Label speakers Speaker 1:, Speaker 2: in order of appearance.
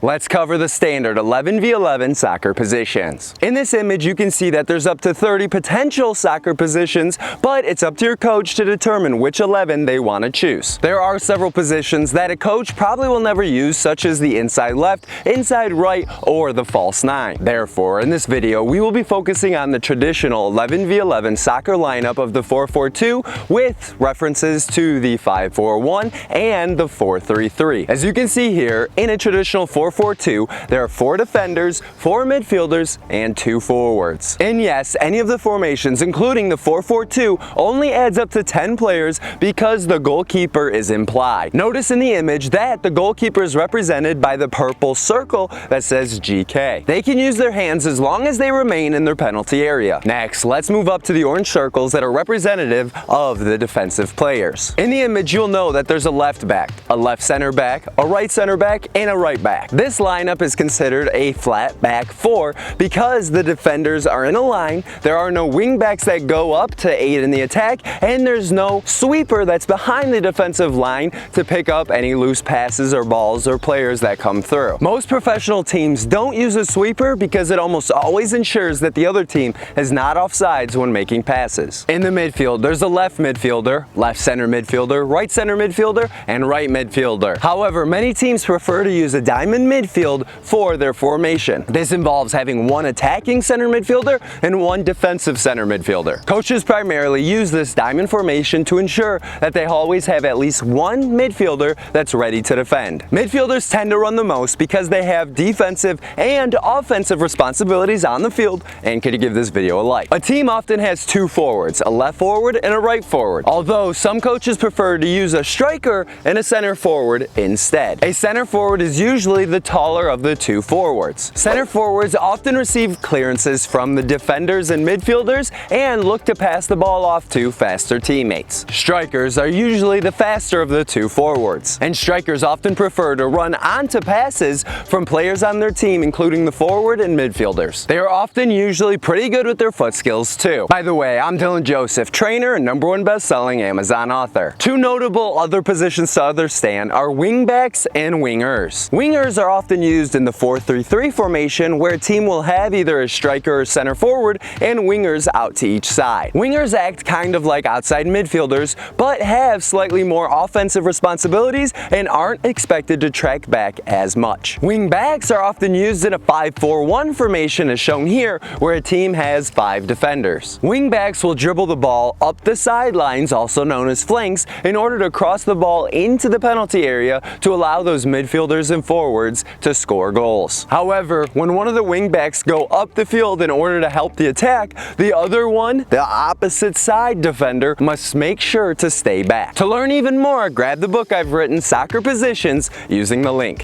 Speaker 1: Let's cover the standard 11v11 soccer positions. In this image, you can see that there's up to 30 potential soccer positions, but it's up to your coach to determine which 11 they want to choose. There are several positions that a coach probably will never use, such as the inside left, inside right, or the false 9. Therefore, in this video, we will be focusing on the traditional 11v11 soccer lineup of the 4-4-2 with references to the 5-4-1 and the 4-3-3. As you can see here, in a traditional 4-4-2, there are 4 defenders, 4 midfielders, and 2 forwards. And yes, any of the formations, including the 4-4-2, only adds up to 10 players because the goalkeeper is implied. Notice in the image that the goalkeeper is represented by the purple circle that says GK. They can use their hands as long as they remain in their penalty area. Next, let's move up to the orange circles that are representative of the defensive players. In the image, you'll know that there's a left back, a left center back, a right center back, and a right back. This lineup is considered a flat back 4 because the defenders are in a line, there are no wing backs that go up to aid in the attack, and there's no sweeper that's behind the defensive line to pick up any loose passes or balls or players that come through. Most professional teams don't use a sweeper because it almost always ensures that the other team is not offsides when making passes. In the midfield, there's a left midfielder, left center midfielder, right center midfielder, and right midfielder. However, many teams prefer to use a diamond midfield for their formation. This involves having 1 attacking center midfielder and 1 defensive center midfielder. Coaches primarily use this diamond formation to ensure that they always have at least 1 midfielder that's ready to defend. Midfielders tend to run the most because they have defensive and offensive responsibilities on the field and could give this video a like. A team often has 2 forwards, a left forward and a right forward, although some coaches prefer to use a striker and a center forward instead. A center forward is usually the taller of the 2 forwards. Center forwards often receive clearances from the defenders and midfielders and look to pass the ball off to faster teammates. Strikers are usually the faster of the 2 forwards, and strikers often prefer to run onto passes from players on their team, including the forward and midfielders. They are often usually pretty good with their foot skills too. By the way, I'm Dylan Joseph, trainer and #1 best-selling Amazon author. 2 notable other positions to understand are wingbacks and wingers. Wingers are often used in the 4-3-3 formation, where a team will have either a striker or center forward and wingers out to each side. Wingers act kind of like outside midfielders, but have slightly more offensive responsibilities and aren't expected to track back as much. Wingbacks are often used in a 5-4-1 formation as shown here, where a team has 5 defenders. Wingbacks will dribble the ball up the sidelines, also known as flanks, in order to cross the ball into the penalty area to allow those midfielders and forwards to score goals. However, when one of the wingbacks go up the field in order to help the attack, the other one, the opposite side defender, must make sure to stay back. To learn even more, grab the book I've written, Soccer Positions, using the link.